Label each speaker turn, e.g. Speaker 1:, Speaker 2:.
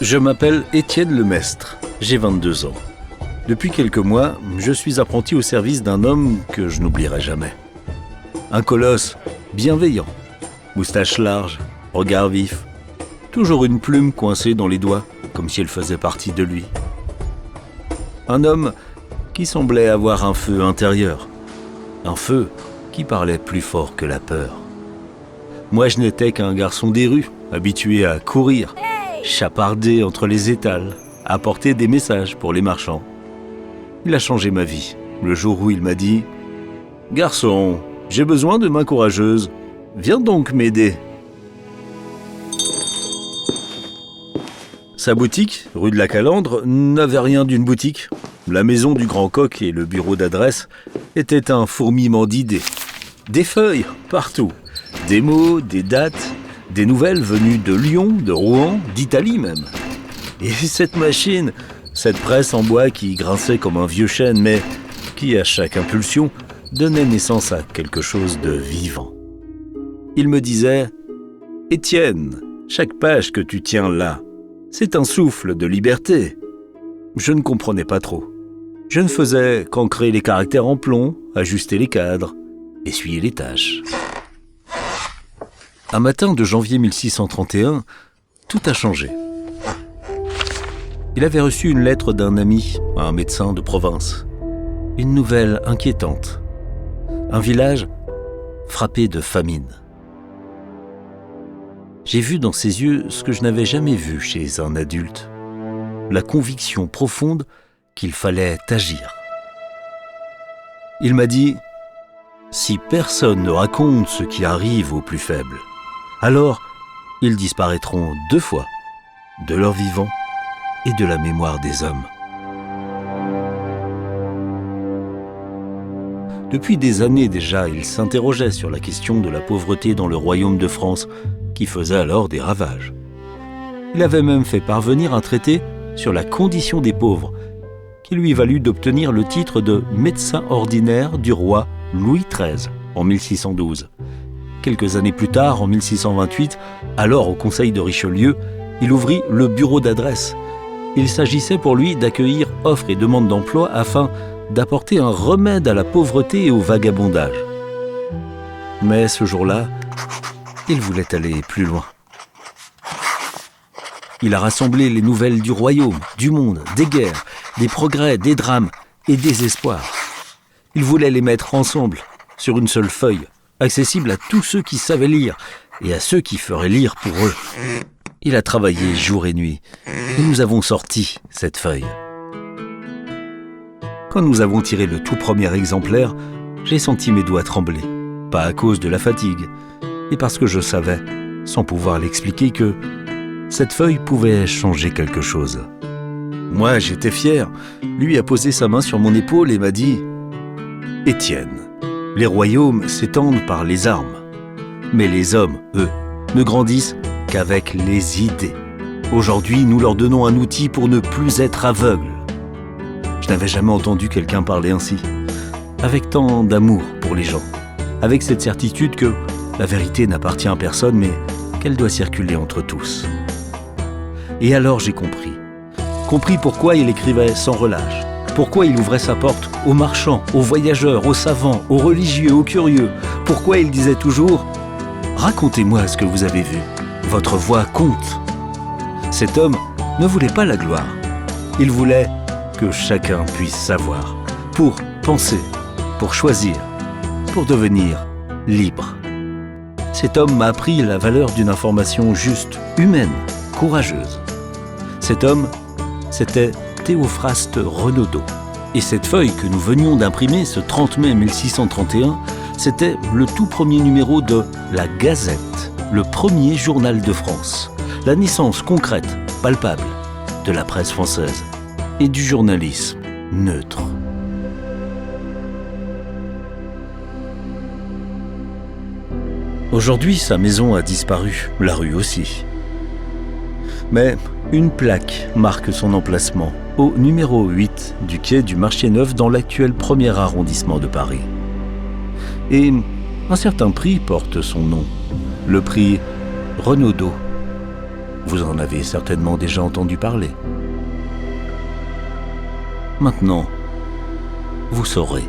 Speaker 1: Je m'appelle Étienne Lemestre, j'ai 22 ans. Depuis quelques mois, je suis apprenti au service d'un homme que je n'oublierai jamais. Un colosse bienveillant, moustache large, regard vif, toujours une plume coincée dans les doigts, comme si elle faisait partie de lui. Un homme qui semblait avoir un feu intérieur, un feu qui parlait plus fort que la peur. Moi, je n'étais qu'un garçon des rues, habitué à courir, chaparder entre les étals, à apporter des messages pour les marchands. Il a changé ma vie, le jour où il m'a dit « Garçon, j'ai besoin de mains courageuses, viens donc m'aider ». Sa boutique, rue de la Calandre, n'avait rien d'une boutique. La maison du Grand Coq et le bureau d'adresse étaient un fourmillement d'idées. Des feuilles, partout. Des mots, des dates, des nouvelles venues de Lyon, de Rouen, d'Italie même. Et cette machine, cette presse en bois qui grinçait comme un vieux chêne, mais qui, à chaque impulsion, donnait naissance à quelque chose de vivant. Il me disait « Étienne, chaque page que tu tiens là, c'est un souffle de liberté. » Je ne comprenais pas trop. Je ne faisais qu'ancrer les caractères en plomb, ajuster les cadres, essuyer les taches. Un matin de janvier 1631, tout a changé. Il avait reçu une lettre d'un ami, un médecin de province. Une nouvelle inquiétante. Un village frappé de famine. J'ai vu dans ses yeux ce que je n'avais jamais vu chez un adulte. La conviction profonde qu'il fallait agir. Il m'a dit « Si personne ne raconte ce qui arrive aux plus faibles, alors ils disparaîtront 2 fois, de leur vivant et de la mémoire des hommes. » Depuis des années déjà, il s'interrogeait sur la question de la pauvreté dans le royaume de France, qui faisait alors des ravages. Il avait même fait parvenir un traité sur la condition des pauvres, qui lui valut d'obtenir le titre de médecin ordinaire du roi Louis XIII en 1612. Quelques années plus tard, en 1628, alors au conseil de Richelieu, il ouvrit le bureau d'adresse. Il s'agissait pour lui d'accueillir offres et demandes d'emploi afin d'apporter un remède à la pauvreté et au vagabondage. Mais ce jour-là, il voulait aller plus loin. Il a rassemblé les nouvelles du royaume, du monde, des guerres, des progrès, des drames et des espoirs. Il voulait les mettre ensemble, sur une seule feuille, accessible à tous ceux qui savaient lire et à ceux qui feraient lire pour eux. Il a travaillé jour et nuit, et nous avons sorti cette feuille. Quand nous avons tiré le tout premier exemplaire, j'ai senti mes doigts trembler, pas à cause de la fatigue, mais parce que je savais, sans pouvoir l'expliquer, que cette feuille pouvait changer quelque chose. Moi, j'étais fier. Lui a posé sa main sur mon épaule et m'a dit « Étienne, les royaumes s'étendent par les armes, mais les hommes, eux, ne grandissent qu'avec les idées. Aujourd'hui, nous leur donnons un outil pour ne plus être aveugles. » Je n'avais jamais entendu quelqu'un parler ainsi, avec tant d'amour pour les gens, avec cette certitude que la vérité n'appartient à personne, mais qu'elle doit circuler entre tous. Et alors j'ai compris pourquoi il écrivait sans relâche, pourquoi il ouvrait sa porte aux marchands, aux voyageurs, aux savants, aux religieux, aux curieux, pourquoi il disait toujours « Racontez-moi ce que vous avez vu, votre voix compte ». Cet homme ne voulait pas la gloire, il voulait que chacun puisse savoir, pour penser, pour choisir, pour devenir libre. Cet homme m'a appris la valeur d'une information juste, humaine, courageuse. Cet homme, c'était Théophraste Renaudot. Et cette feuille que nous venions d'imprimer ce 30 mai 1631, c'était le tout premier numéro de La Gazette, le premier journal de France. La naissance concrète, palpable, de la presse française et du journalisme neutre. Aujourd'hui, sa maison a disparu, la rue aussi. Mais une plaque marque son emplacement, au numéro 8 du quai du Marché Neuf dans l'actuel 1er arrondissement de Paris. Et un certain prix porte son nom, le prix Renaudot. Vous en avez certainement déjà entendu parler. Maintenant, vous saurez.